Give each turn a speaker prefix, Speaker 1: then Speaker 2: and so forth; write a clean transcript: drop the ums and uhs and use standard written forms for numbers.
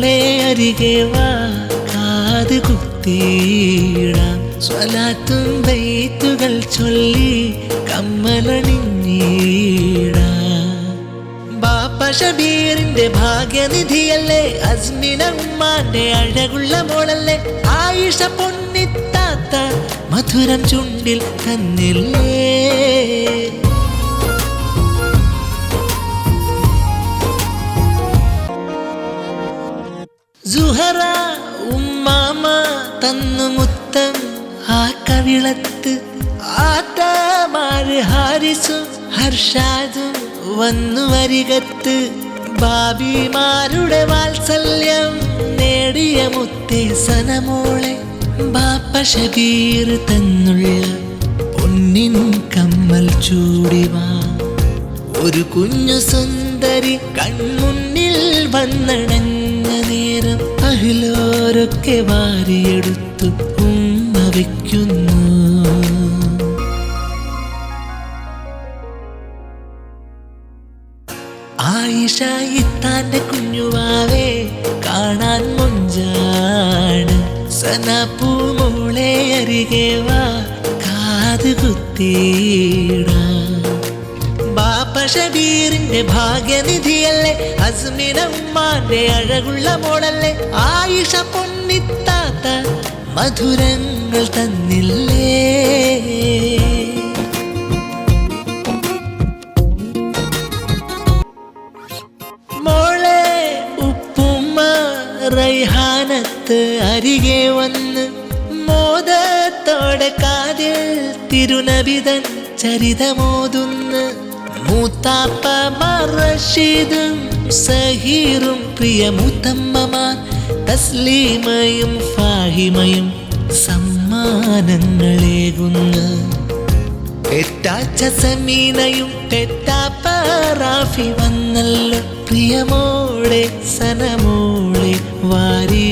Speaker 1: മോളെ അരികെ വാ കാത് കുത്തിയിടാം സ്വലാത്തും ബൈത്തുകൾ ചൊല്ലി കമ്മലണിഞ്ഞിടാം ബാപ്പ ഷബീറിന്റെ ഭാഗ്യനിധിയല്ലേ അസ്മിന ഉമ്മാന്റെ അഴകുള്ള മോളല്ലേ ആയിഷ പൊന്നിത്താത്ത മധുരം ചുണ്ടിൽ തന്നില്ലേ സുഹറ ഉമ്മാമ തന്നു മുത്തം ആ കവിളത്ത് ആത്താമാര് ഹാരിസും ഹർഷാദും വന്നു വരികത്ത് ബാബിമാരുടെ വാത്സല്യം നേടിയ മുത്തേ സനമോളെ ബാപ്പ ഷബീർ തന്നുള്ള പൊന്നിൻ കമ്മൽ ചൂടിവാ ഒരു കുഞ്ഞു സുന്ദരി കൺമുന്നിൽ വന്നണഞ്ഞ നേരം അഹിലോരൊക്കെ വാരിയെടുത്തു ഉമ്മ വയ്ക്കുന്നു ആയിഷ ഇത്താന്റെ കുഞ്ഞുവാവേ കാണാൻ മൊഞ്ചാണ് സനപ്പൂ മോളെ അരികെ വാ കാത് കുത്തിയിടാം ബാപ്പ ഷബീറിന്റെ ഭാഗ്യനിധിയല്ലേ അസ്മിന ഉമ്മാന്റെ അഴകുള്ള മോളല്ലേ ആയിഷ പൊന്നിത്താത്ത മധുരങ്ങൾ തന്നില്ലേ മോളെ ഉപ്പുമ്മ റൈഹാനത്ത് അരികെ വന്ന് മോദത്തോടെ കാതിൽ തിരുനബിതൻ ചരിതമോതുന്ന് മൂത്താപ്പമാർ റഷീദും സഹീറും പ്രിയ മൂത്തമ്മമാർ തസ്ലീമയും ഫാഹിമയും സമ്മാനങ്ങളേകുന്നു പെറ്റാച്ച സമീനയും പെറ്റാപ്പ റാഫി വന്നല്ലോ പ്രിയമോളെ സനമോളെ വാരി